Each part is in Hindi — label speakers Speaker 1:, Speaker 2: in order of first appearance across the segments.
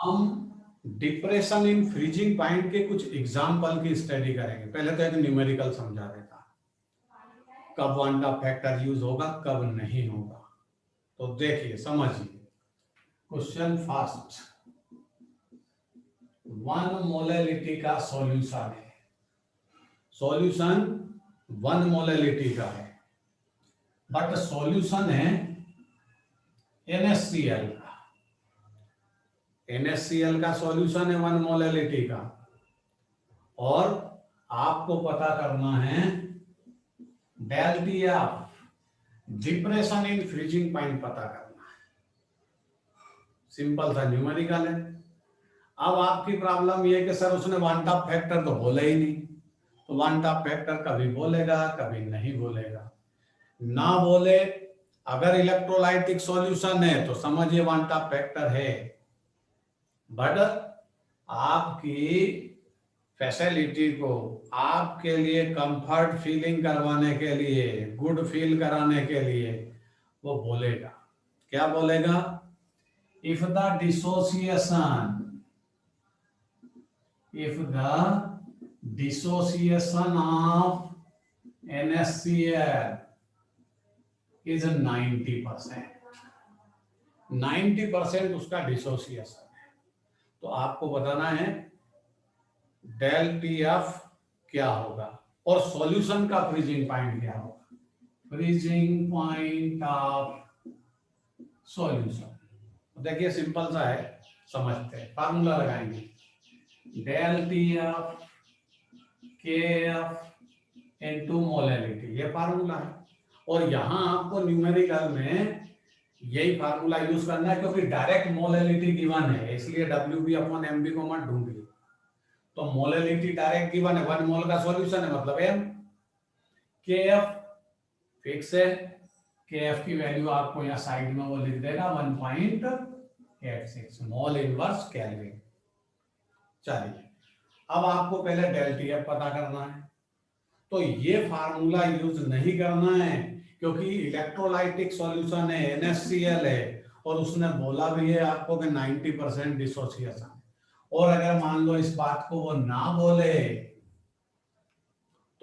Speaker 1: हम डिप्रेशन इन फ्रीजिंग पॉइंट के कुछ एग्जाम्पल की स्टडी करेंगे। पहले तो एक न्यूमेरिकल समझा देता, कब वन ऑफ फैक्टर यूज होगा कब नहीं होगा। तो देखिए समझिए, क्वेश्चन फर्स्ट, वन मोलैलिटी का सॉल्यूशन है, सॉल्यूशन वन मोलैलिटी का है, बट सॉल्यूशन है NaCl का। NaCl का सॉल्यूशन है वन मोलैलिटी का, और आपको पता करना है delta T of depression in freezing point पता करना है। सिंपल सा न्यूमेरिकल है। अब आपकी प्रॉब्लम ये है कि सर उसने वन टॉप फैक्टर तो बोला ही नहीं, तो वन टॉप फैक्टर कभी बोलेगा कभी नहीं बोलेगा। ना बोले, अगर इलेक्ट्रोलाइटिक सॉल्यूशन है तो समझिए वन टॉप फैक्टर है, बट आपकी फैसिलिटी को, आपके लिए कंफर्ट फीलिंग करवाने के लिए, गुड फील कराने के लिए वो बोलेगा। क्या बोलेगा? If the dissociation of NaCl is 90%, 90% उसका डिसोसिएशन है, तो आपको बताना है डेल टी एफ क्या होगा और सॉल्यूशन का फ्रीजिंग पॉइंट क्या होगा। फ्रीजिंग पॉइंट ऑफ सॉल्यूशन देखिए सिंपल सा है, समझते हैं। फार्मूला लगाएंगे, डेल टी एफ के एफ इनटू मोलैलिटी, ये फार्मूला है। और यहां आपको न्यूमेरिकल में यही फार्मूला यूज करना है, क्योंकि डायरेक्ट मोलैलिटी गिवन है, इसलिए WB/MB को मत ढूंढिए। तो मोलैलिटी डायरेक्ट गिवन है, 1 मोल का सॉल्यूशन है मतलब m। KF फिक्स है, KF की वैल्यू आपको यहाँ साइड में वो लिख देगा 1.86 मोल इनवर्स केल्विन। चलिए, अब आपको पहले डेल टी एफ पता करना है, तो ये फार्मूला यूज नहीं करना है, क्योंकि इलेक्ट्रोलाइटिक सॉल्यूशन है, NaCl है, और उसने बोला भी है आपको कि 90% डिसोसिएशन है। और अगर मान लो इस बात को वो ना बोले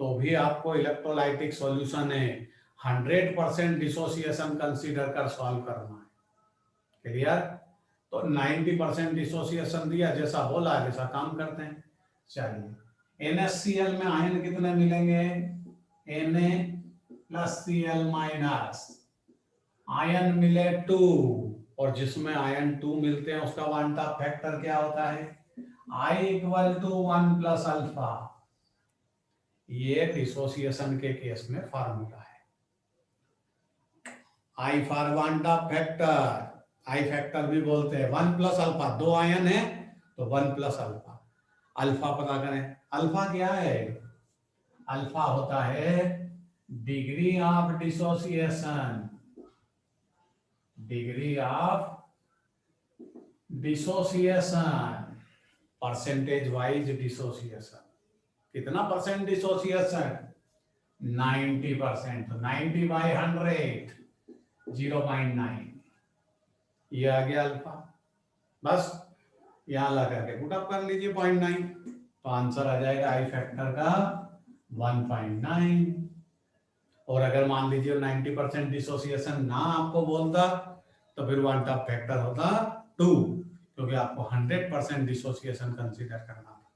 Speaker 1: तो भी आपको इलेक्ट्रोलाइटिक सॉल्यूशन है, 100% डिसोसिएशन कंसीडर कर सॉल्व करना है। क्लियर? तो 90% डिसोसिएशन दिया, जैसा बोला वैसा काम करते हैं। चलिए, NaCl में आयन कितने मिलेंगे? Na+Cl- आयन मिले 2, और जिसमें आयन 2 मिलते हैं उसका वन टॉप फैक्टर क्या होता है? I = 1 + alpha. ये डिसोसिएशन के केस में फार्मूला है। I for one Hoff factor, I factor भी बोलते हैं, 1 + अल्फा, 2 आयन है तो 1 + अल्फा। अल्फा पता करें, अल्फा क्या है? अल्फा होता है degree of dissociation, degree of dissociation, percentage wise dissociation. कितना परसेंट डिसोसिएशन? 90%। तो 90/100 0.9, ये आ गया अल्फा। बस यहां लगा के पुट अप कर लीजिए 0.9, तो आंसर आ जाएगा आई फैक्टर का 1.9। और अगर मान लीजिए 90% डिसोसिएशन ना आपको बोलता तो फिर वन टॉप फैक्टर होता 2, क्योंकि आपको 100% डिसोसिएशन कंसीडर करना था।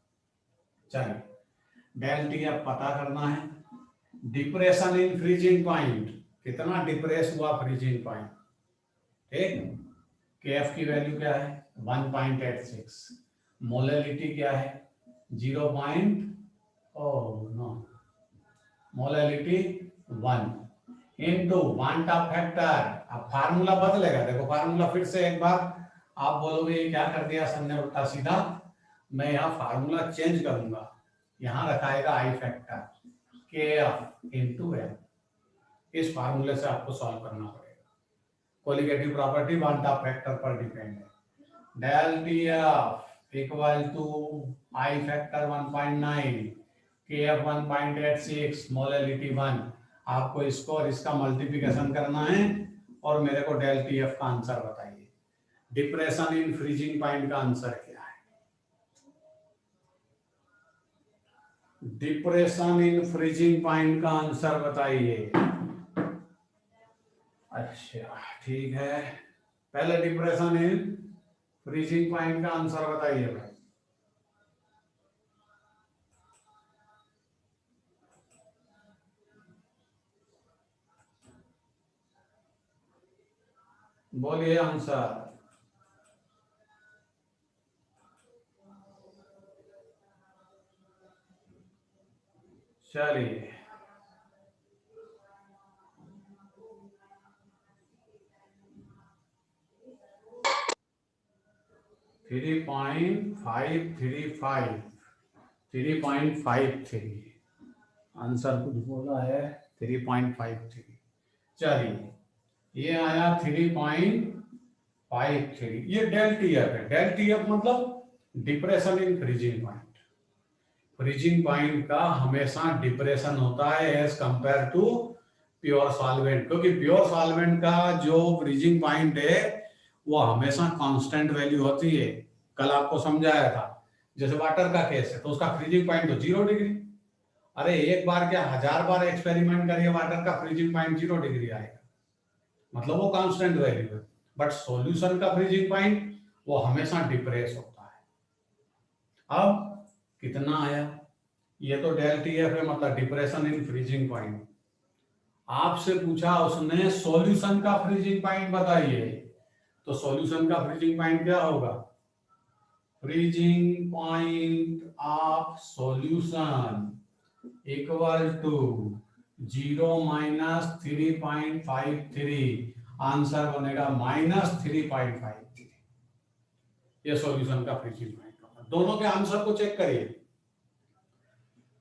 Speaker 1: चलिए, डेल टी एफ पता करना है। डिप्रेशन इन फ्रीजिंग पॉइंट, कितना डिप्रेस हुआ फ्रीजिंग पॉइंट, ठीक। KF की वैल्यू क्या है? 1.86। मोलैलिटी क्या है? 0. Molality 1 into one Hoff factor. अब फार्मूला बदलेगा, देखो फार्मूला फिर से एक बार आप बोलोगे ये क्या कर दिया सर ने उल्टा सीधा। मैं यहाँ फार्मूला चेंज करूंगा, यहाँ रखाएगा i factor KF into M। इस फार्मूले से आपको सॉल्व करना पड़ेगा। Colligative property van't Hoff factor पर डिपेंड है। Del TF equal to i factor 1.9, KF 1.86, molality 1। आपको इसको और इसका मल्टीप्लिकेशन करना है और मेरे को डेल TF का आंसर बताइए। डिप्रेशन इन फ्रीजिंग पॉइंट का आंसर क्या है? डिप्रेशन इन फ्रीजिंग पॉइंट का आंसर बताइए। अच्छा ठीक है, पहले डिप्रेशन इन फ्रीजिंग पॉइंट का आंसर बताइए भाई। बोलिए आंसर। चलिए 3.535 3.53 आंसर कुछ बोला है 3.53। चलिए ये आया 3.53। ये डेल टीएफ है। डेल टीएफ मतलब depression in freezing point. Freezing point का हमेशा डिप्रेशन होता है as compare to pure solvent, क्योंकि प्योर सॉल्वेंट का जो फ्रीजिंग पॉइंट है वो हमेशा कांस्टेंट वैल्यू होती है। कल आपको समझाया था, जैसे वाटर का केस है तो उसका फ्रीजिंग पॉइंट तो 0 डिग्री। अरे एक बार क्या 1000 बार एक्सपेरिमेंट करिए, वाटर का फ्रीजिंग पॉइंट 0 डिग्री आएगा, मतलब वो कांस्टेंट वैल्यू है। बट सॉल्यूशन का फ्रीजिंग पॉइंट वो हमेशा डिप्रेस होता है। अब कितना आया? ये तो डेल टीएफ है, मतलब डिप्रेशन इन फ्रीजिंग पॉइंट। आपसे पूछा उसने सॉल्यूशन का फ्रीजिंग पॉइंट बताइए, तो सॉल्यूशन का फ्रीजिंग पॉइंट क्या होगा? Freezing point of solution equal to 0 minus 3.53, answer बनेगा -3.53। ये सॉल्यूशन का फ्रीजिंग पॉइंट होगा। दोनों के आंसर को चेक करिए।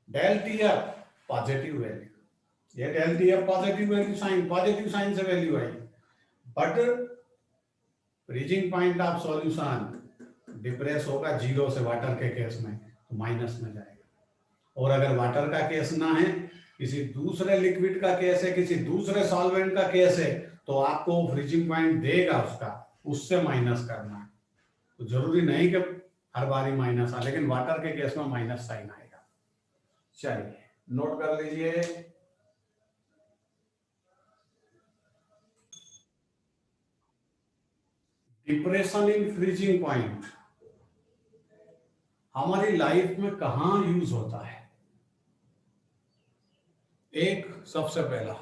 Speaker 1: डेल टीएफ पॉजिटिव वैल्यू, ये del TF positive value sign, positive sign से वैल्यू आई। But freezing point of solution depress होगा 0 से, वाटर के केस में तो माइनस में जाएगा। और अगर वाटर का केस ना है, किसी दूसरे लिक्विड का केस है, किसी दूसरे सॉल्वेंट का केस है, तो आपको फ्रीजिंग पॉइंट देगा उसका, उससे माइनस करना है। तो जरूरी नहीं कि हर बार ही माइनस आए, लेकिन वाटर के केस में माइनस साइन आएगा। चलिए नोट कर लीजिए। डिप्रेशन इन फ्रीजिंग पॉइंट हमारी लाइफ में कहां यूज होता है? एक, सबसे पहला,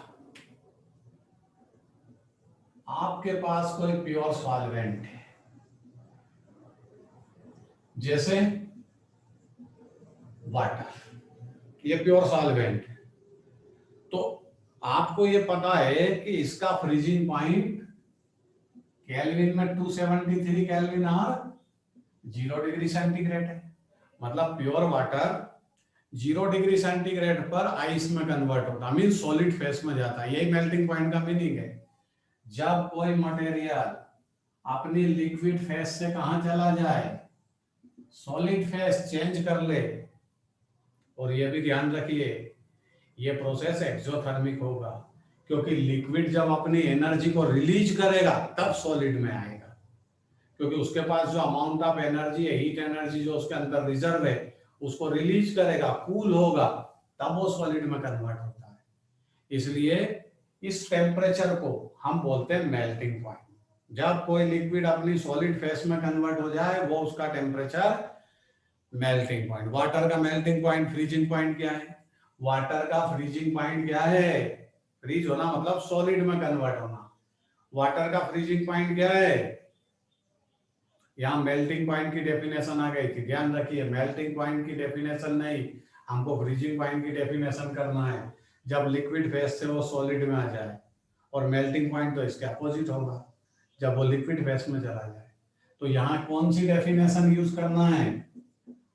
Speaker 1: आपके पास कोई प्योर सॉल्वेंट है, जैसे वाटर, ये प्योर सॉल्वेंट है, तो आपको ये पता है कि इसका फ्रीजिंग पॉइंट केल्विन में 273 केल्विन और 0 डिग्री सेंटीग्रेड है। मतलब प्योर वाटर 0 डिग्री सेंटीग्रेड पर आइस में कन्वर्ट होता है, मीन सॉलिड फेस में जाता है। यही मेल्टिंग पॉइंट का मीनिंग है। जब कोई मटेरियल अपनी लिक्विड फेस से कहां चला जाए, सॉलिड फेस चेंज कर ले। और ये भी ध्यान रखिए, ये प्रोसेस एक्सोथर्मिक होगा, क्योंकि लिक्विड जब अपनी एनर्जी को रिलीज करेगा तब सॉलिड में आएगा, क्योंकि उसके पास जो अमाउंट ऑफ एनर्जी है, हीट एनर्जी जो उसके अंदर रिजर्व है, उसको रिलीज करेगा, कूल होगा, तब वो सॉलिड में कन्वर्ट होता है। इसलिए इस टेम्परेचर को हम बोलते हैं मेल्टिंग पॉइंट। जब कोई लिक्विड अपनी सॉलिड फेस में कन्वर्ट हो जाए, वो उसका टेम्परेचर मेल्टिंग पॉइंट। वाटर का मेल्टिंग पॉइंट, फ्रीजिंग पॉइंट क्या है? वाटर का फ्रीजिंग पॉइंट क्या है? फ्रीज होना मतलब सॉलिड में कन्वर्ट होना। वाटर का फ्रीजिंग पॉइंट क्या है? यहाँ मेल्टिंग पॉइंट की डेफिनेशन आ गई थी, ध्यान रखिए। मेल्टिंग पॉइंट की डेफिनेशन नहीं, हमको फ्रीजिंग पॉइंट की डेफिनेशन करना है, जब लिक्विड फेस से वो सॉलिड में आ जाए। और मेल्टिंग पॉइंट तो इसके अपोजिट होगा, जब वो लिक्विड फेस में चला जाए। तो यहाँ कौन सी डेफिनेशन यूज करना है?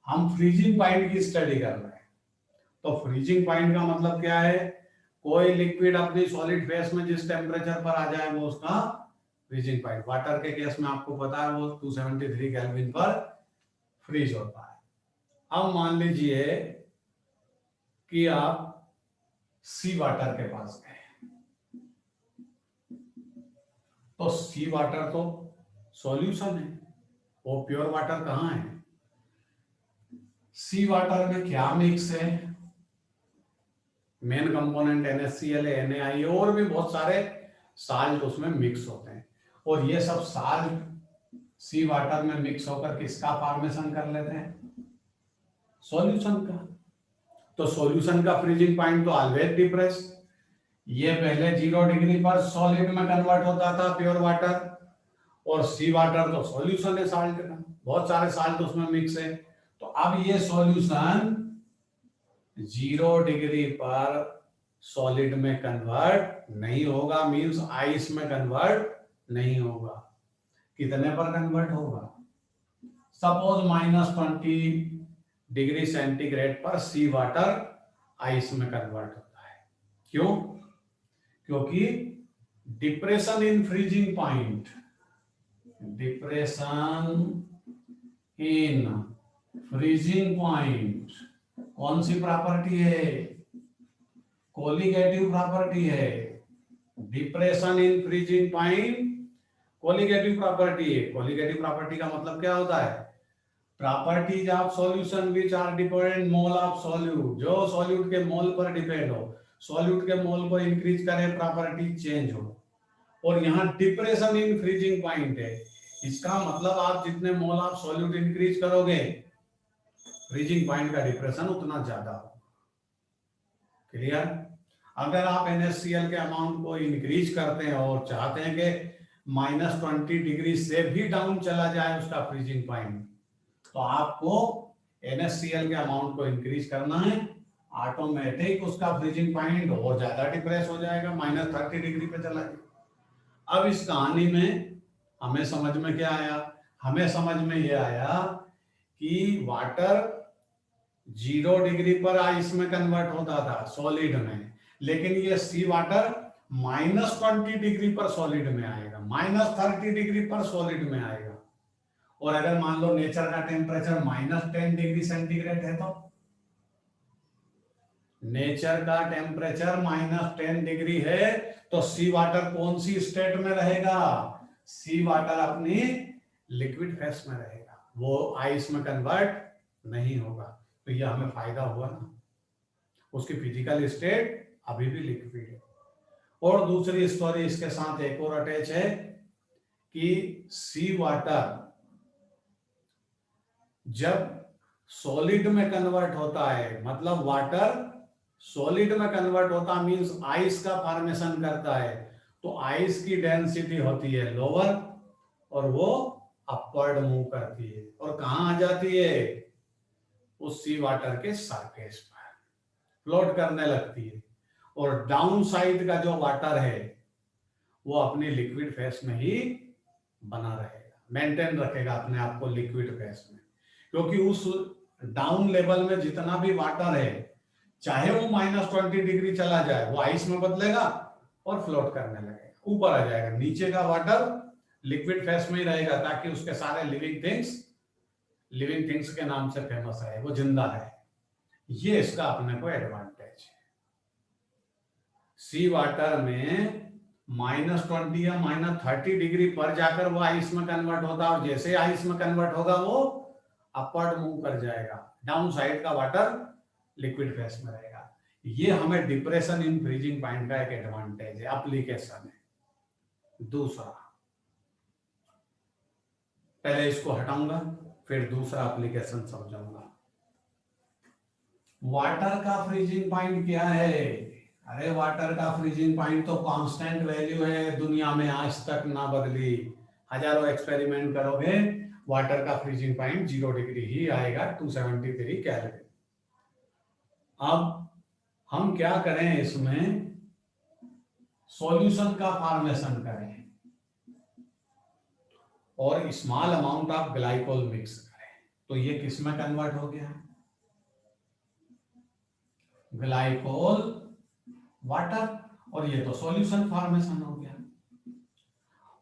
Speaker 1: हम फ्रीजिंग पॉइंट की स्टडी कर रहे हैं। तो फ्रीजिंग पॉइंट का मतलब क्या है? कोई लिक्विड अपनी सॉलिड फेस में जिस टेम्परेचर पर आ जाए वो उसका फ्रीजिंग पॉइंट। वाटर के केस में आपको पता है वो 273 केल्विन पर फ्रीज होता है। अब मान लीजिए कि आप सी वाटर के पास गए, तो सी वाटर तो सॉल्यूशन है, वो प्योर वाटर कहाँ है? सी वाटर में क्या मिक्स है? मेन कंपोनेंट NaCl है, NaI और भी बहुत सारे साल्ट उसमें मिक्स होते हैं, और ये सब साल्ट सी वाटर में मिक्स होकर किसका फॉर्मेशन कर लेते हैं? सॉल्यूशन का। तो सॉल्यूशन का फ्रीजिंग पॉइंट तो ऑलवेज डिप्रेस। ये पहले 0 डिग्री पर सॉलिड में कन्वर्ट होता था प्योर वाटर, और सी वाटर तो सॉल्यूशन है साल्ट का, बहुत सारे साल्ट उसमें मिक्स है। तो अब ये सॉल्यूशन 0 डिग्री पर सॉलिड में कन्वर्ट नहीं होगा, मींस आइस में कन्वर्ट नहीं होगा। कितने पर कन्वर्ट होगा? सपोज -20 डिग्री सेंटीग्रेड पर सी वाटर आइस में कन्वर्ट होता है। क्यों? क्योंकि depression in freezing point, depression in freezing point कौन सी प्रॉपर्टी है? कोलिगेटिव प्रॉपर्टी है। Depression in freezing point colligative property है। कोलिगेटिव प्रॉपर्टी का मतलब क्या होता है? Properties of solution which are dependent mole of solute, जो सॉल्यूट के मोल पर डिपेंड हो, सॉल्यूट के मोल को इंक्रीज करे प्रॉपर्टी चेंज हो। और यहाँ डिप्रेशन इन फ्रीजिंग पॉइंट है, इसका मतलब आप जितने मोल ऑफ सॉल्यूट इंक्रीज करोगे फ्रीजिंग पॉइंट का डिप्रेशन उतना ज्यादा होगा। क्लियर? अगर आप NaCl के अमाउंट को इंक्रीज करते हैं और चाहते हैं कि -20 डिग्री से भी डाउन चला जाए उसका फ्रीजिंग पॉइंट, तो आपको NaCl के अमाउंट को इंक्रीज करना है, ऑटोमेटिक उसका फ्रीजिंग पॉइंट और ज्यादा डिप्रेस हो जाएगा, -30 डिग्री पे चला जाएगा। अब इस कहानी में हमें समझ में क्या आया? हमें समझ में ये आया कि वाटर 0 डिग्री पर आइस में कन्वर्ट होता था सॉलिड में, लेकिन ये सी वाटर -20 डिग्री पर सॉलिड में आएगा, -30 डिग्री पर सॉलिड में आएगा। और अगर मान लो नेचर का टेम्परेचर -10 डिग्री सेंटीग्रेड है, तो नेचर का टेम्परेचर -10 डिग्री है, तो सी वाटर कौन सी स्टेट में रहेगा? सी वाटर अपनी लिक्विड फेस में रहेगा, वो आइस में कन्वर्ट नहीं होगा। तो यह हमें फायदा हुआ ना, उसकी फिजिकल स्टेट अभी भी लिक्विड है। और दूसरी स्टोरी इसके साथ एक और अटैच है कि सी वाटर जब सॉलिड में कन्वर्ट होता है, मतलब वाटर सॉलिड में कन्वर्ट होता मींस आइस का फॉर्मेशन करता है, तो आइस की डेंसिटी होती है लोअर और वो अपवर्ड मूव करती है, और कहां आ जाती है? उस सी वाटर के सरफेस पर फ्लोट करने लगती है, और डाउन साइड का जो वाटर है वो अपनी लिक्विड फेस में ही बना रहेगा, मेंटेन रखेगा अपने आप को लिक्विड फेस में, क्योंकि उस डाउन लेवल में जितना भी वाटर है, चाहे वो -20 डिग्री चला जाए, वो आइस में बदलेगा और फ्लोट करने लगेगा, ऊपर आ जाएगा। नीचे का वाटर लिक्विड फेस में ही रहेगा, ताकि उसके सारे लिविंग थिंग्स के नाम से फेमस है, वो जिंदा है। ये इसका अपने को एडवांटेज है। सी वाटर में -20 या -30 डिग्री पर जाकर वो आइस में कन्वर्ट होता है, और जैसे आइस में कन्वर्ट होगा वो अपवर्ड मूव कर जाएगा, डाउन साइड का वाटर लिक्विड फेस में रहेगा। ये हमें डिप्रेशन इन फ्रीजिंग पॉइंट का एक एडवांटेज है, एप्लीकेशन है। दूसरा, पहले इसको हटाऊंगा फिर दूसरा एप्लीकेशन समझाऊंगा। वाटर का फ्रीजिंग पॉइंट क्या है? अरे वाटर का फ्रीजिंग पॉइंट तो कांस्टेंट वैल्यू है, दुनिया में आज तक ना बदली। हजारों एक्सपेरिमेंट करोगे, वाटर का फ्रीजिंग पॉइंट 0 डिग्री ही आएगा, 273 केल्विन। अब हम क्या करें, इसमें सॉल्यूशन का फॉर्मेशन करें और small amount of glycol mix करें, तो ये किस में कन्वर्ट हो गया? ग्लाइकोल वाटर, और ये तो सॉल्यूशन फॉर्मेशन हो गया।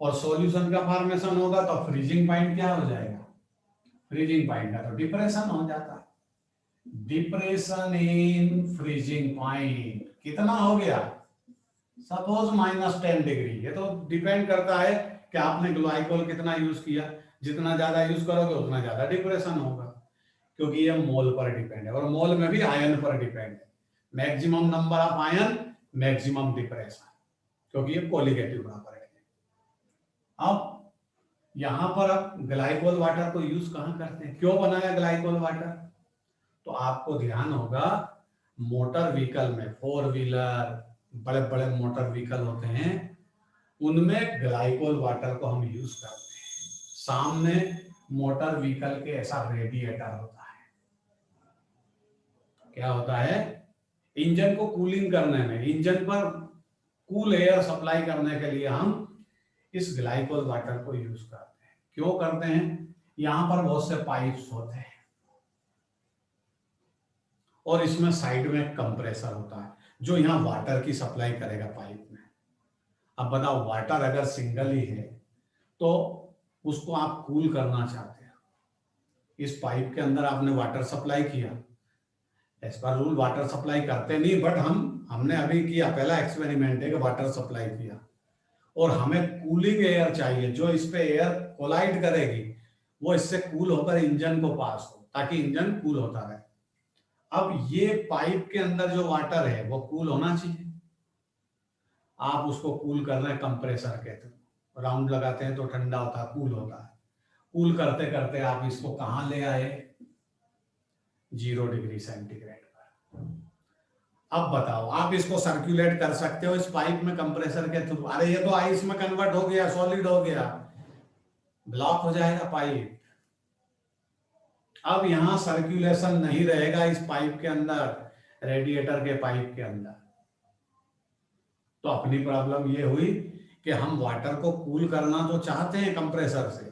Speaker 1: और सॉल्यूशन का फॉर्मेशन होगा तो फ्रीजिंग पॉइंट क्या हो जाएगा? फ्रीजिंग पॉइंट का तो डिप्रेशन हो जाता है। डिप्रेशन इन फ्रीजिंग पॉइंट कितना हो गया? Suppose -10 degree. ये तो डिपेंड करता है कि आपने ग्लाइकोल कितना यूज किया, जितना ज्यादा यूज करोगे उतना ज्यादा डिप्रेशन होगा, क्योंकि ये मोल पर डिपेंड है और मोल में भी आयन पर डिपेंड है। Maximum number of ion, maximum depression, क्योंकि ये कोलिगेटिव प्रॉपर्टी है। अब यहां पर आप ग्लाइकोल वाटर को यूज कहां करते हैं, क्यों बनाया ग्लाइकोल वाटर, तो आपको ध्यान होगा मोटर व्हीकल में, फोर व्हीलर, बड़े बड़े मोटर व्हीकल होते हैं, उनमें ग्लाइकोल वाटर को हम यूज करते हैं। सामने मोटर व्हीकल के ऐसा रेडिएटर होता है, क्या होता है, इंजन को कूलिंग करने में, इंजन पर कूल एयर सप्लाई करने के लिए हम इस ग्लाइकोल वाटर को यूज करते हैं। क्यों करते हैं, यहां पर बहुत से पाइप्स होते हैं और इसमें साइड में कंप्रेसर होता है जो यहाँ वाटर की सप्लाई करेगा पाइप में। अब बताओ, वाटर अगर सिंगल ही है तो उसको आप कूल करना चाहते हो, इस पाइप के अंदर आपने वाटर सप्लाई किया, as per rule water supply करते नहीं, बट हमने अभी किया, पहला एक्सपेरिमेंट है कि वाटर सप्लाई किया और हमें कूलिंग एयर चाहिए, जो इस पे एयर कोलाइड करेगी वो इससे कूल होकर इंजन को पास हो, ताकि इंजन कूल होता रहे। अब ये पाइप के अंदर जो वाटर है वो कूल होना चाहिए, आप उसको कूल कर रहे हैं कंप्रेसर के थ्रू, राउंड लगाते हैं तो ठंडा होता है, कूल होता है, कूल करते करते आप इसको कहां ले आए, 0 डिग्री सेंटीग्रेड पर। अब बताओ, आप इसको सर्कुलेट कर सकते हो इस पाइप में कंप्रेसर के थ्रू, अरे ये तो आइस में कन्वर्ट हो गया, सॉलिड हो गया, ब्लॉक हो जाएगा पाइप। अब यहां सर्कुलेशन नहीं रहेगा इस पाइप के अंदर, रेडिएटर के पाइप के अंदर। तो अपनी प्रॉब्लम ये हुई कि हम वाटर को कूल करना तो चाहते हैं कंप्रेसर से,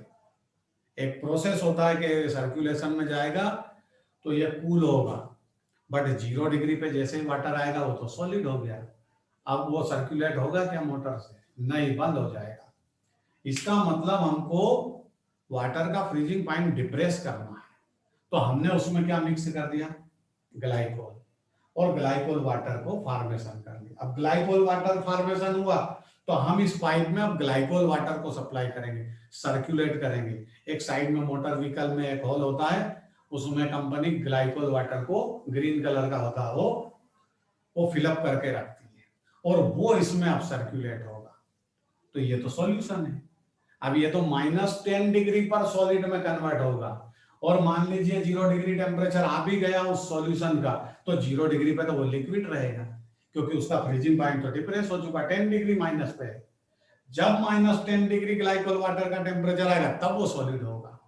Speaker 1: एक प्रोसेस होता है कि सर्कुलेशन में जाएगा तो ये कूल होगा, बट 0 डिग्री पे जैसे ही वाटर आएगा वो तो सॉलिड हो गया। अब वो सर्कुलेट होगा क्या मोटर से, नहीं, बंद हो जाएगा। इसका मतलब हमको वाटर का फ्रीजिंग पॉइंट डिप्रेस करना है, तो हमने उसमें क्या मिक्स कर दिया, ग्लाइकोल, और ग्लाइकोल वाटर को फॉर्मेशन कर लिया। अब ग्लाइकोल वाटर फॉर्मेशन हुआ तो हम इस पाइप में अब ग्लाइकोल वाटर को सप्लाई करेंगे, सर्कुलेट करेंगे। एक साइड में मोटर व्हीकल में एक होल होता है, उसमें कंपनी ग्लाइकोल वाटर को, ग्रीन कलर का होता है वो फिलअप करके रखती है और वो इसमें अब सर्कुलेट होगा। तो ये तो सॉल्यूशन है। अब ये तो -10 डिग्री पर सॉलिड में कन्वर्ट होगा, और मान लीजिए 0 डिग्री टेम्परेचर आ भी गया उस सॉल्यूशन का, तो 0 डिग्री पे तो वो लिक्विड रहेगा, क्योंकि उसका फ्रीजिंग पॉइंट तो डिप्रेस हो चुका, 10 डिग्री माइनस पे। जब -10 डिग्री ग्लाइकोल वाटर का टेम्परेचर आएगा तब वो सॉलिड होगा,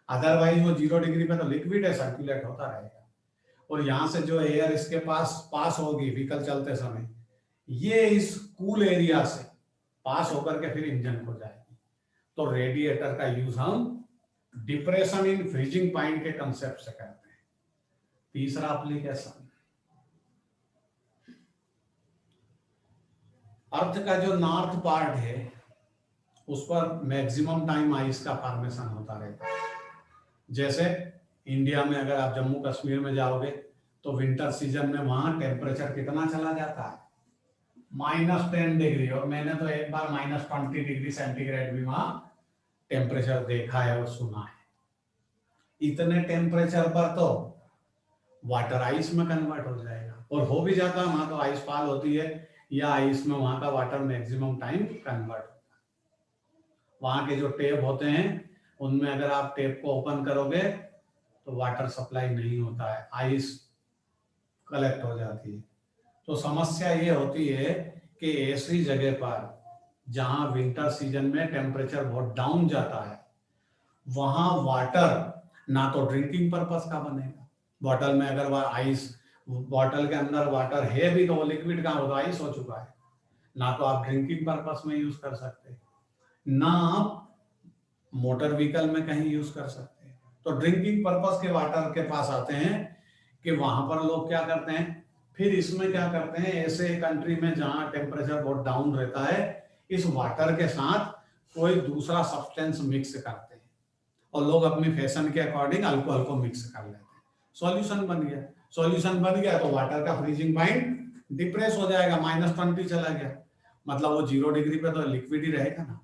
Speaker 1: अदरवाइज वो 0 डिग्री पे तो लिक्विड है, सर्कुलेट होता रहेगा। और यहां से जो एयर इसके पास होगी व्हीकल चलते समय, ये इस कूल एरिया से पास होकर के फिर इंजन को जाएगी। तो रेडिएटर का यूज हम डिप्रेशन इन फ्रीजिंग पॉइंट के कंसेप्ट से करते हैं। तीसरा एप्लीकेशन, अर्थ का जो नॉर्थ पार्ट है उस पर मैक्सिमम टाइम आइस का फॉर्मेशन होता रहता है। जैसे इंडिया में अगर आप जम्मू कश्मीर में जाओगे तो विंटर सीजन में वहां टेम्परेचर कितना चला जाता है, -10 डिग्री, और मैंने तो एक बार -20 डिग्री सेंटीग्रेड भी वहां टेम्परेचर देखा है और सुना है। इतने टेम्परेचर पर तो वाटर आइस में कन्वर्ट हो जाएगा, और हो भी जाता है, वहां तो आइस फॉल होती है या आइस में वहां का वाटर मैक्सिमम टाइम कन्वर्ट होता है। वहां के जो टेप होते हैं उनमें अगर आप टेप को ओपन करोगे तो वाटर सप्लाई नहीं होता है, आइस कलेक्ट हो जाती है। तो समस्या ये होती है कि ऐसी जगह पर जहां विंटर सीजन में टेम्परेचर बहुत डाउन जाता है, वहां वाटर ना तो ड्रिंकिंग पर्पस का बनेगा, बॉटल में अगर आइस, बॉटल के अंदर वाटर है भी तो वो लिक्विड कहाँ होगा, आइस हो चुका है, ना तो आप ड्रिंकिंग पर्पस में यूज कर सकते, ना आप मोटर व्हीकल में कहीं यूज कर सकते हैं। तो ड्रिंकिंग पर्पस के वाटर के पास आते हैं कि वहां पर लोग क्या करते हैं, फिर इसमें क्या करते हैं, ऐसे कंट्री में जहां टेम्परेचर बहुत डाउन रहता है, इस वाटर के साथ कोई दूसरा सब्सटेंस मिक्स करते हैं और लोग अपनी फैशन के अकॉर्डिंग अल्कोहल को मिक्स कर लेते हैं। सॉल्यूशन बन गया, सॉल्यूशन बन गया तो वाटर का फ्रीजिंग पॉइंट डिप्रेस हो जाएगा, -20 चला गया, मतलब वो 0 डिग्री पे तो लिक्विड ही रहेगा ना,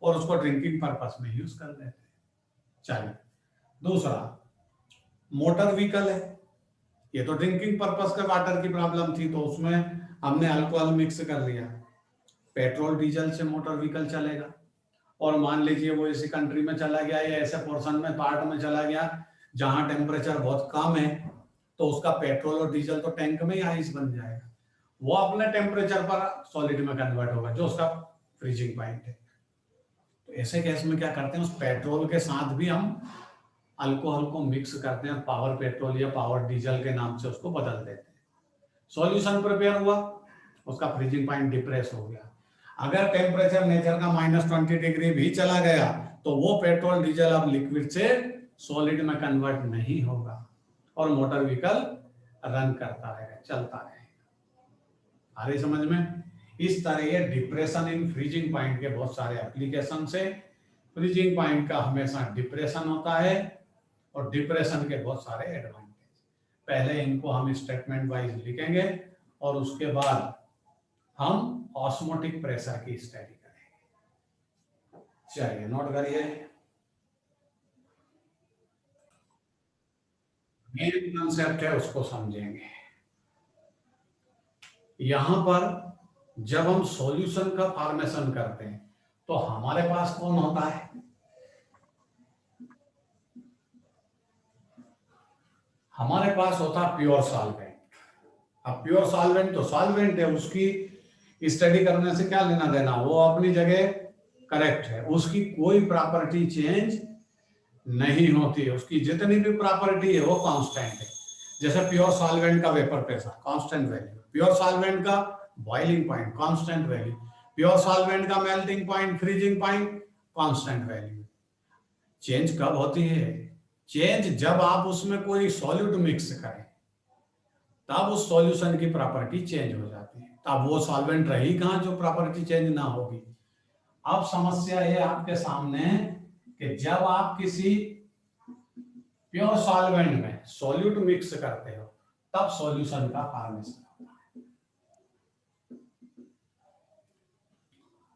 Speaker 1: और उसको ड्रिंकिंग पर्पस में यूज कर लेते हैं। चलिए, दूसरा मोटर व्हीकल है, ये तो ड्रिंकिंग पर्पस का वाटर की प्रॉब्लम थी, तो उसमें हमने अल्कोहल मिक्स कर लिया। पेट्रोल डीजल से मोटर व्हीकल चलेगा, और मान लीजिए वो ऐसी कंट्री में चला गया या ऐसे पोर्शन में पार्ट में चला गया जहां टेम्परेचर बहुत कम है, तो उसका पेट्रोल और डीजल तो टैंक में ही आइस बन जाएगा, वो अपने टेम्परेचर पर सॉलिड में कन्वर्ट होगा, जो उसका फ्रीजिंग पॉइंट है। तो ऐसे केस में क्या करते हैं, उस पेट्रोल के साथ भी हम अल्कोहल को मिक्स करते हैं, पावर पेट्रोल या पावर डीजल के नाम से उसको बदल देते हैं। सॉल्यूशन प्रिपेयर हुआ, उसका फ्रीजिंग पॉइंट डिप्रेस हो गया। अगर टेम्परेचर नेचर का -20 डिग्री भी चला गया तो वो पेट्रोल डीजल अब लिक्विड से सॉलिड में कन्वर्ट नहीं होगा और मोटर व्हीकल रन करता रहेगा, चलता रहेगा। आ रही समझ में? इस तरह ये डिप्रेशन इन फ्रीजिंग पॉइंट के बहुत सारे एप्लीकेशन है। फ्रीजिंग पॉइंट का हमेशा डिप्रेशन होता है और डिप्रेशन के बहुत सारे एडवांटेज। पहले इनको हम स्टेटमेंट वाइज लिखेंगे और उसके बाद हम ऑस्मोटिक प्रेशर की स्टडी करेंगे। चलिए नोट करिए, मेन कॉन्सेप्ट है उसको समझेंगे। यहां पर जब हम सॉल्यूशन का फॉर्मेशन करते हैं तो हमारे पास कौन होता है? हमारे पास होता है प्योर सॉल्वेंट। अब प्योर सॉल्वेंट तो सॉल्वेंट है, उसकी स्टडी करने से क्या लेना देना, वो अपनी जगह करेक्ट है, उसकी कोई प्रॉपर्टी चेंज नहीं होती है, उसकी जितनी भी प्रॉपर्टी है वो कांस्टेंट है। जैसे प्योर सॉल्वेंट का vapour pressure constant value, pure solvent का boiling point constant value, pure solvent का melting point, freezing point constant value. Change कब होती है? चेंज जब आप उसमें कोई सॉल्यूट मिक्स करें, तब उस सॉल्यूशन की प्रॉपर्टी चेंज हो जाती है। तब वो सॉल्वेंट रही कहां जो प्रॉपर्टी चेंज ना होगी। अब समस्या है आपके सामने कि जब आप किसी प्योर सॉल्वेंट में सॉल्यूट मिक्स करते हो तब सॉल्यूशन का फॉर्मेशन होता है।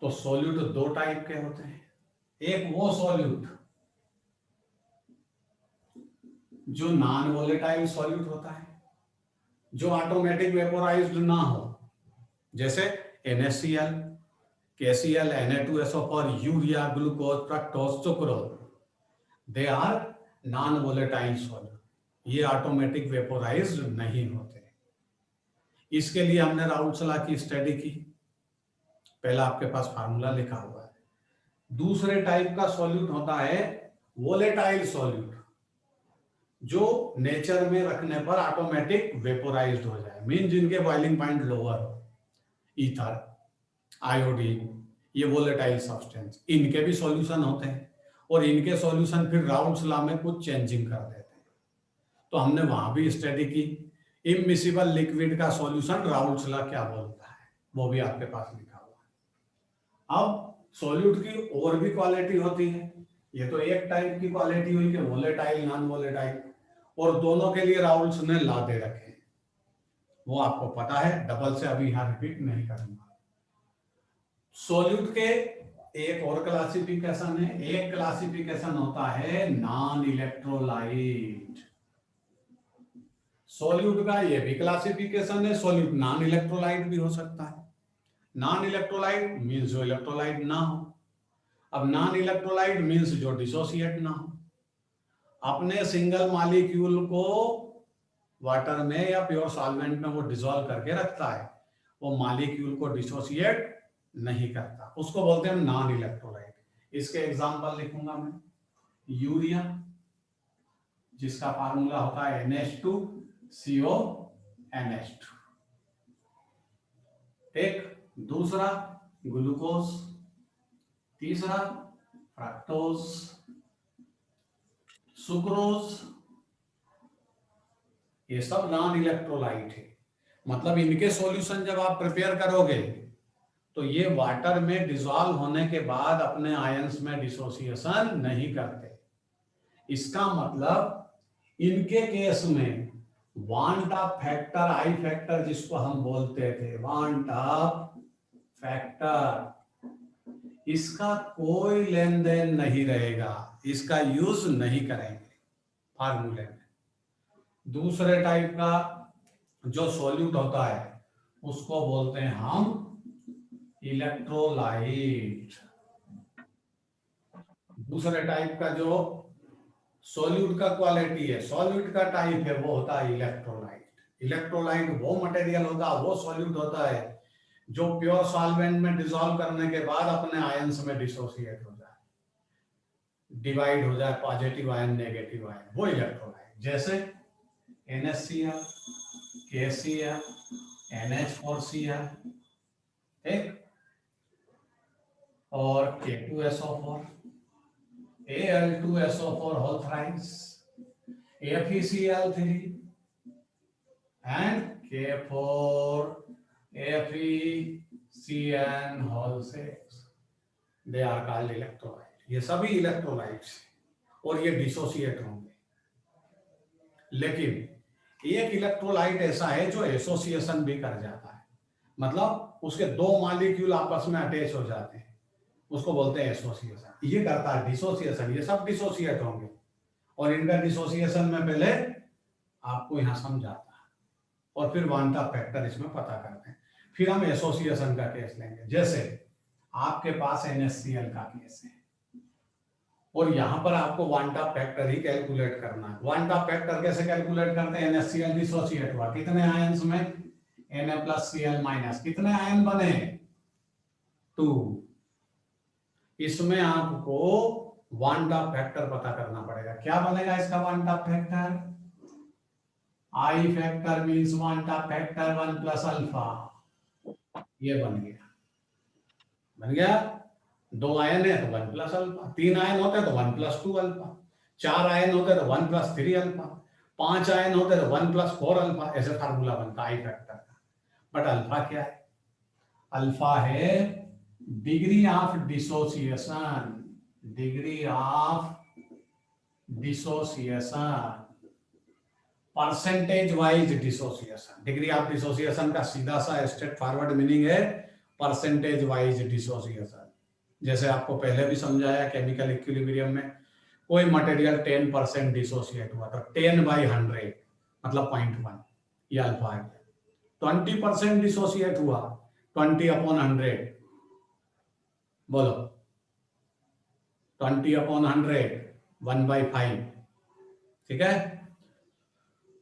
Speaker 1: तो सॉल्यूट दो टाइप के होते हैं। एक वो सॉल्यूट जो नॉन वोलेटाइल सॉल्यूट होता है, जो ऑटोमेटिक वेपोराइज्ड ना हो, जैसे NaCl, KCl, Na2SO4, urea, glucose, fructose, sucrose, they are non volatile solute, ये ऑटोमेटिक वेपोराइज्ड नहीं होते। इसके लिए हमने राउल्ट्स लॉ की स्टडी की, पहला आपके पास फार्मूला लिखा हुआ है। दूसरे टाइप का सॉल्यूट होता है वोलेटाइल सॉल्यूट, जो नेचर में रखने पर ऑटोमेटिक वेपोराइज्ड हो जाए, मीन जिनके बॉइलिंग पॉइंट लोअर हो। ईथर, आयोडीन, ये वोलेटाइल सब्सटेंस, इनके भी सॉल्यूशन होते हैं और इनके सॉल्यूशन फिर राउल्ट्स लॉ में कुछ चेंजिंग कर देते हैं। तो हमने वहां भी स्टडी की इमिसिबल लिक्विड का सॉल्यूशन राउल्ट्स लॉ क्या बोलता है, वो भी आपके पास लिखा हुआ है। अब सॉल्यूट की और भी क्वालिटी होती है, ये तो एक टाइप की क्वालिटी हुई कि वोलेटाइल नॉन वोलेटाइल, और दोनों के लिए राउल्ट्स ने लॉ दे रखे हैं, वो आपको पता है, डबल से अभी यहां रिपीट नहीं करूंगा। सॉल्यूट के एक और क्लासिफिकेशन है, एक क्लासिफिकेशन होता है नॉन इलेक्ट्रोलाइट। सॉल्यूट का ये भी क्लासिफिकेशन है, सॉल्यूट नॉन इलेक्ट्रोलाइट भी हो सकता है। नॉन इलेक्ट्रोलाइट मीन्स जो इलेक्ट्रोलाइट ना हो। अब नॉन इलेक्ट्रोलाइट मीन्स जो डिसोसिएट ना हो, अपने सिंगल मॉलिक्यूल को वाटर में या प्योर सॉल्वेंट में वो डिसॉल्व करके रखता है, वो मॉलिक्यूल को डिसोसिएट नहीं करता, उसको बोलते हैं नॉन इलेक्ट्रोलाइट। इसके एग्जांपल लिखूंगा मैं, यूरिया जिसका फार्मूला होता है NH2CONH2, एक दूसरा ग्लूकोज, तीसरा फ्रक्टोज, सुक्रोज, ये सब नॉन इलेक्ट्रोलाइट है। मतलब इनके सॉल्यूशन जब आप प्रिपेयर करोगे तो ये वाटर में डिसॉल्व होने के बाद अपने आयंस में डिसोसिएशन नहीं करते। इसका मतलब इनके केस में want of factor, I factor जिसको हम बोलते थे, वांट ऑफ फैक्टर, इसका कोई लेन देन नहीं रहेगा, इसका यूज नहीं करेंगे फार्मूले में। दूसरे टाइप का जो सॉल्यूट होता है उसको बोलते हैं हम इलेक्ट्रोलाइट। दूसरे टाइप का जो सॉल्यूट का क्वालिटी है, सॉल्यूट का टाइप है, वो होता है इलेक्ट्रोलाइट। इलेक्ट्रोलाइट वो मटेरियल होता है, वो सॉल्यूट होता है जो प्योर सॉल्वेंट में डिसॉल्व करने के बाद अपने आयंस में डिसोसिएट हो जाए, डिवाइड हो जाए, पॉजिटिव आयन नेगेटिव आयन, वो इलेक्ट्रोलाइट। जैसे NaCl, KCl, NH4Cl, ठीक, और K2SO4, Al2SO4 whole thrice, FeCl3 and K4FeCN whole 6. They are called electrolyte. ये सभी इलेक्ट्रोलाइट्स और ये डिसोसिएट होंगे। लेकिन एक इलेक्ट्रोलाइट ऐसा है जो एसोसिएशन भी कर जाता है, मतलब उसके दो मॉलिक्यूल आपस में अटैच हो जाते हैं, उसको बोलते हैं एसोसिएशन। ये करता है डिसोसिएशन, ये सब डिसोसिएट होंगे और इनका डिसोसिएशन में पहले आपको यहां समझाता है और फिर वांटा फैक्टर इसमें पता करते हैं। फिर हम एसोसिएशन का केस लेंगे। जैसे आपके पास NaCl का केस है और यहां पर आपको वांटा फैक्टर ही कैलकुलेट करना है। वांटा फैक्टर कैसे कैलकुलेट करते हैं? NaCl डिसोसिएट हुआ, कितने आयंस में? Na+Cl-, कितने आयन बने? 2। इसमें आपको वांटा फैक्टर पता करना पड़ेगा। क्या बनेगा इसका van't factor? I factor means van't factor 1 + alpha. ये बन गया। 2 आयन है तो 1 + अल्फा, 3 आयन होते तो 1 + 2 अल्फा, 4 आयन होते तो 1 + 3 अल्फा, 5 आयन होते तो 1 + 4 अल्फा। ऐसे फार्मूला बनता है I फैक्टर का। बट अल्फा क्या है? अल्फा है degree of dissociation, degree of dissociation, percentage wise dissociation. Degree of dissociation का सीधा सा स्ट्रेट फॉरवर्ड मीनिंग है परसेंटेज वाइज डिसोसिएशन। जैसे आपको पहले भी समझाया केमिकल इक्विलिब्रियम में, कोई मटेरियल 10% डिसोसिएट हुआ तो 10/100 मतलब 0.1, ये अल्फा है। 20% डिसोसिएट हुआ 20/100, बोलो 20/100 1/5, ठीक है।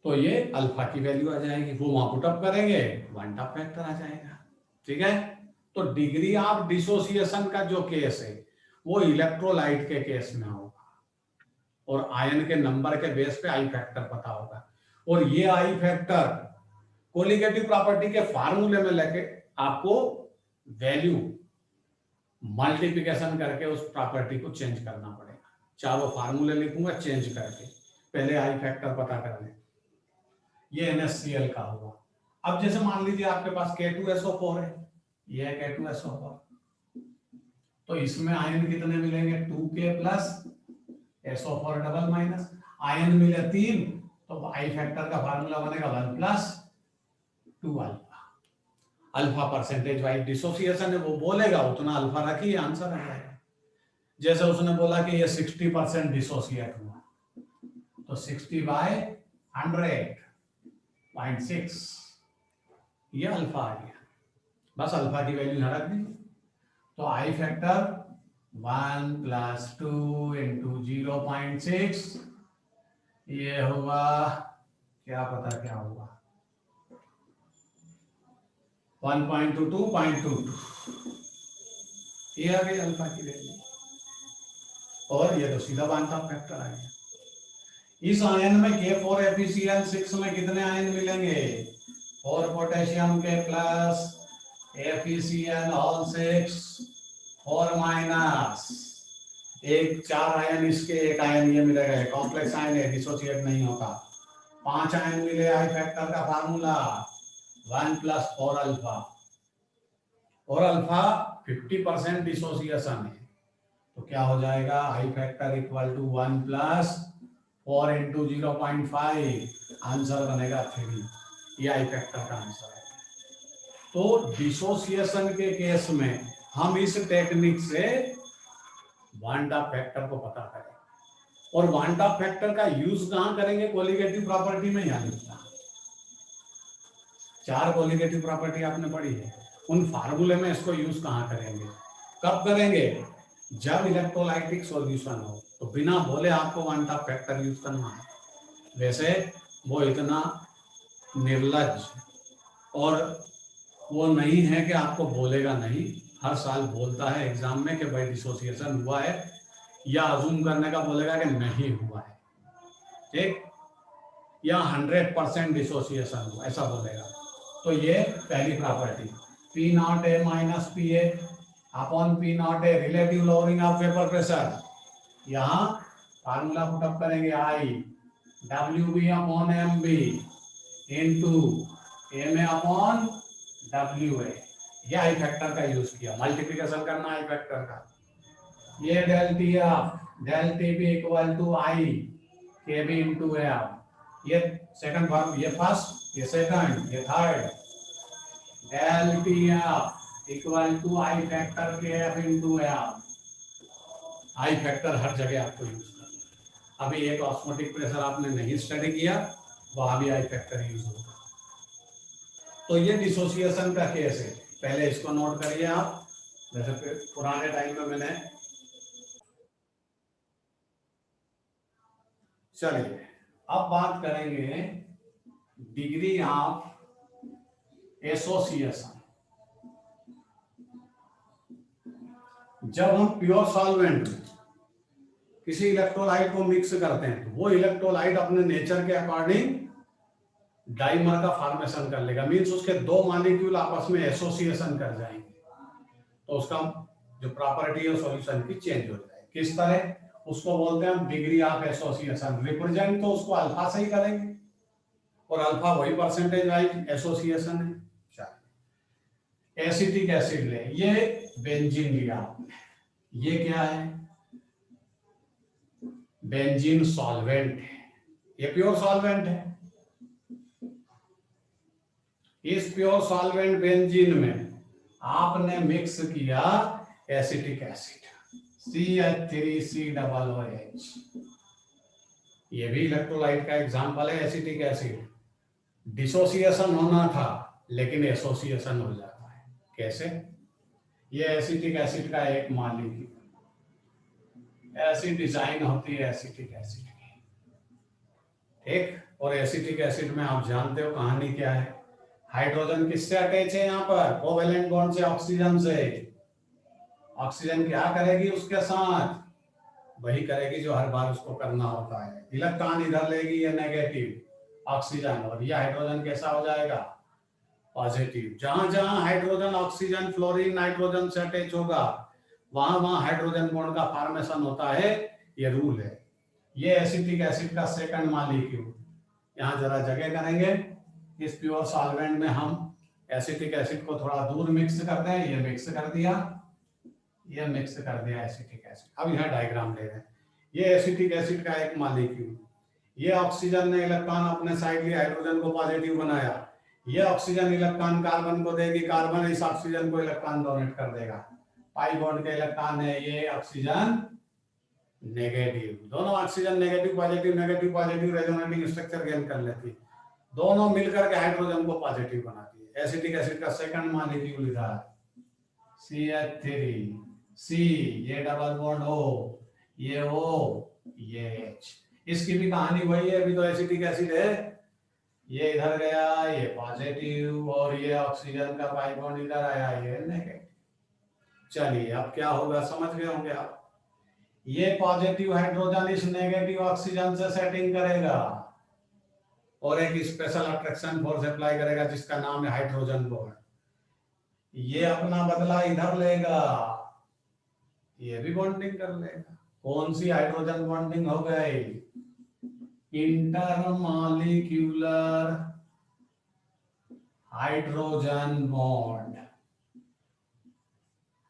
Speaker 1: तो ये अल्फा की वैल्यू आ जाएगी, वो वहां पुट अप करेंगे, वांटा फैक्टर आ जाएगा, ठीक है। तो डिग्री ऑफ डिसोसिएशन का जो केस है वो इलेक्ट्रोलाइट के केस में होगा और आयन के नंबर के बेस पे आई फैक्टर पता होगा। और ये आई फैक्टर कोलिगेटिव प्रॉपर्टी के फार्मूले में लेके आपको वैल्यू मल्टीप्लिकेशन करके उस प्रॉपर्टी को चेंज करना पड़ेगा। चारों फार्मूले लिखूंगा चेंज करके, पहले आई फैक्टर पता कर लें। ये NaCl का होगा। अब जैसे मान लीजिए आपके पास K2SO4 है, ये है K2SO4, तो इसमें आयन कितने मिलेंगे? 2K + SO4 double minus. Ion मिले 3 तो आई फैक्टर का फार्मूला बनेगा 1 + 2 alpha. Alpha percentage wise dissociation है, वो बोलेगा उतना अल्फा रखिए, आंसर आ जाएगा। जैसे उसने बोला कि ये 60% डिसोसिएट हुआ तो 60/100.6, ये अल्फा आ गया। बस अल्फा की वैल्यू यहां रख दी तो आई फैक्टर 1 + 2 × 0.6, ये होगा, क्या पता क्या होगा, 1.2 2.22, ये आ गई अल्फा की वैल्यू। और ये तो सीधा वांटा फैक्टर आ गया। इस आयन में K4FeCl6 में कितने आयन मिलेंगे? 4 पोटेशियम के प्लस FeCl all 6 4 माइनस, एक 4 आयन इसके, एक आयन ये मिलेगा, कॉम्प्लेक्स आयन है, डिसोसिएट नहीं होता। 5 आयन मिले, आई फैक्टर का फार्मूला 1 + 4 अल्फा, और अल्फा 50% डिसोसिएशन है तो क्या हो जाएगा? I factor equal to 1 + 4 × 0.5, answer बनेगा 3। ये आई फैक्टर का आंसर है। तो डिसोसिएशन के केस में हम इस टेक्निक से वांडा फैक्टर को पता करें। और वांडा फैक्टर का यूज कहां करेंगे? कोलिगेटिव प्रॉपर्टी में। यहाँ लिखना, 4 कोलिगेटिव प्रॉपर्टी आपने पढ़ी है, उन फार्मूले में इसको यूज कहां करेंगे? कब करेंगे? जब इलेक्ट्रोलाइटिक सॉल्यूशन हो। तो बिना बोले आपको वांडा फैक्टर यूज करना है। वैसे वो इतना निर्लज और वो नहीं है कि आपको बोलेगा नहीं, हर साल बोलता है एग्जाम में कि भाई डिसोसिएशन हुआ है, या अजूम करने का बोलेगा कि नहीं हुआ है, ठीक, या 100% डिसोसिएशन हुआ ऐसा बोलेगा। तो ये पहली property, P not A minus P A upon P not A, relative lowering of vapour pressure. यहाँ फार्मूला पुटअप करेंगे, i W B upon M B into M A upon W A. ये आई फैक्टर का यूज किया, मल्टीप्लिकेशन करना आई फैक्टर का। ये del T F, del T B equal to i K B into F. ये सेकंड फॉर्म, ये फर्स्ट, ये सेकंड, ये third. Del T F equal to i factor K F into F. I factor हर जगह आपको यूज करना। अभी एक ऑस्मोटिक प्रेशर आपने नहीं स्टडी किया, वहां भी आई फैक्टर यूज होगा। तो ये डिसोसिएशन का केस है, पहले इसको नोट करिए आप। जैसे पुराने टाइम में मैंने, चलिए अब बात करेंगे डिग्री ऑफ एसोसिएशन। जब हम प्योर सॉल्वेंट में किसी इलेक्ट्रोलाइट को मिक्स करते हैं तो वो इलेक्ट्रोलाइट अपने नेचर के अकॉर्डिंग डाइमर का फॉर्मेशन कर लेगा, मींस उसके 2 मॉलिक्यूल आपस में एसोसिएशन कर जाएंगे, तो उसका जो प्रॉपर्टी है सॉल्यूशन की चेंज हो जाएगी। किस तरह? उसको बोलते हैं हम डिग्री ऑफ एसोसिएशन। रिप्रेजेंट तो उसको अल्फा से ही करेंगे, और अल्फा वही परसेंटेज वाइज एसोसिएशन है। चलिए एसिटिक एसिड ले, ये बेंजीन लिया आपने, ये क्या है? बेंजीन सॉल्वेंट है, ये प्योर सॉल्वेंट है। इस प्योर सॉल्वेंट बेंजीन में आपने मिक्स किया एसिटिक एसिड, CH3COOH। ये भी इलेक्ट्रोलाइट का एग्जांपल है, एसिटिक एसिड। डिसोसिएशन होना था लेकिन एसोसिएशन हो जाता है। कैसे? ये एसिटिक एसिड का एक मॉलिक्यूल, ऐसी डिजाइन होती है एसिटिक एसिड की, ठीक। और एसिटिक एसिड में आप जानते हो कहानी क्या है? हाइड्रोजन किससे अटैच है? यहाँ पर कोवेलेंट बॉन्ड से, ऑक्सीजन से। ऑक्सीजन क्या करेगी उसके साथ? वही करेगी जो हर बार उसको करना होता है, इलेक्ट्रॉन इधर लेगी, ये नेगेटिव ऑक्सीजन, और ये हाइड्रोजन कैसा हो जाएगा? पॉजिटिव। जहां जहां हाइड्रोजन ऑक्सीजन फ्लोरीन नाइट्रोजन से अटैच होगा वहां वहां हाइड्रोजन बॉन्ड का फॉर्मेशन होता है, ये रूल है। ये एसिटिक एसिड का सेकंड मॉलिक्यूल, यहाँ जरा जगह करेंगे। इस प्योर सॉल्वेंट में हम एसिटिक एसिड को थोड़ा दूर मिक्स करते हैं, ये मिक्स कर दिया, ये मिक्स कर दिया एसिटिक एसिड। अब यहाँ डायग्राम ले रहे हैं, ये एसिटिक एसिड का एक मॉलिक्यूल, ये ऑक्सीजन ने इलेक्ट्रॉन अपने साइड लिए हाइड्रोजन को पॉजिटिव बनाया, ये ऑक्सीजन इलेक्ट्रॉन कार्बन को देगी, कार्बन इस ऑक्सीजन को इलेक्ट्रॉन डोनेट कर देगा। पाई बॉन्ड के इलेक्ट्रॉन है, ये ऑक्सीजन नेगेटिव, दोनों oxygen negative positive resonating structure gain कर लेती, दोनों मिलकर के हाइड्रोजन को पॉजिटिव बनाती है। एसिटिक एसिड का सेकंड मॉलिक्यूल इधर CH3, C, ये डबल बॉन्ड O, ये O, ये H। इसकी भी कहानी वही है, अभी तो एसिटिक एसिड है, ये इधर गया, ये पॉजिटिव, और ये ऑक्सीजन का पाई बॉन्ड इधर आया, ये नेगेटिव। चलिए अब क्या होगा समझ गए होंगे आप। ये पॉजिटिव हाइड्रोजन इस नेगेटिव ऑक्सीजन से सेटिंग करेगा और एक स्पेशल अट्रैक्शन फोर्स अप्लाई करेगा जिसका नाम है हाइड्रोजन बॉन्ड। ये अपना बदला इधर लेगा, ये भी बॉन्डिंग कर लेगा। कौन सी हाइड्रोजन बॉन्डिंग हो गई? Intermolecular hydrogen bond.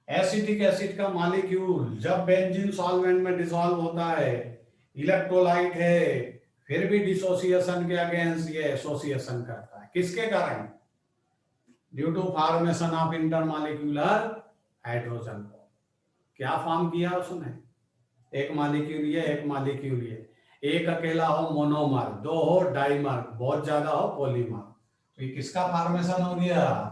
Speaker 1: Acetic acid का मॉलिक्यूल जब बेंजीन सॉल्वेंट में डिसॉल्व होता है, इलेक्ट्रोलाइट है, फिर भी डिसोसिएशन के अगेंस्ट ये एसोसिएशन करता है। किसके कारण? Due to formation of intermolecular hydrogen को। क्या फॉर्म किया उसने? एक मॉलिक्यूल ये, एक मॉलिक्यूल ये, एक अकेला हो मोनोमर, दो हो डाइमर, बहुत ज्यादा हो पॉलीमर, तो ये किसका फॉर्मेशन हो गया?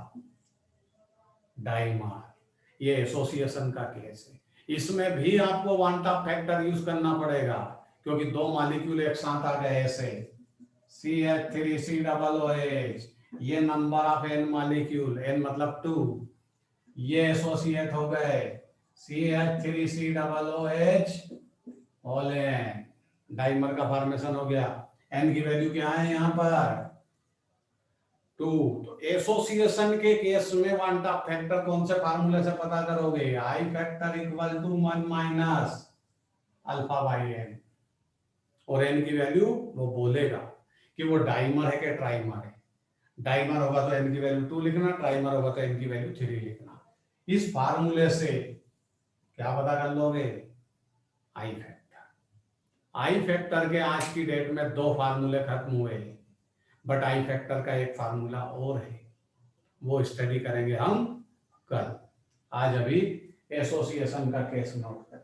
Speaker 1: डाइमर। ये एसोसिएशन का केस है। इसमें भी आपको वन टॉप फैक्टर यूज करना पड़ेगा, क्योंकि दो मॉलिक्यूल एक साथ आ गए ऐसे, CH3COOH, ये number of n molecule, n मतलब 2, ये एसोसिएट हो गए CH3COOH ऑल n, डाइमर का फॉर्मेशन हो गया। n की वैल्यू क्या है यहाँ पर? 2। तो एसोसिएशन के केस में वन टॉप फैक्टर कौन से फार्मूले से पता करोगे? I factor equal to 1 minus alpha by n, और n की वैल्यू वो बोलेगा कि वो डाइमर है कि ट्राइमर है। डाइमर होगा तो n की वैल्यू 2 लिखना, ट्राइमर होगा तो n की वैल्यू 3 लिखना। इस फार्मूले से क्या पता कर लोगे? आई फैक्टर। आई फैक्टर के आज की डेट में 2 फार्मूले खत्म हुए, बट आई फैक्टर का एक फार्मूला और है, वो स्टडी करेंगे हम कल। आज अभी एसोसिएशन का केस नोट करें।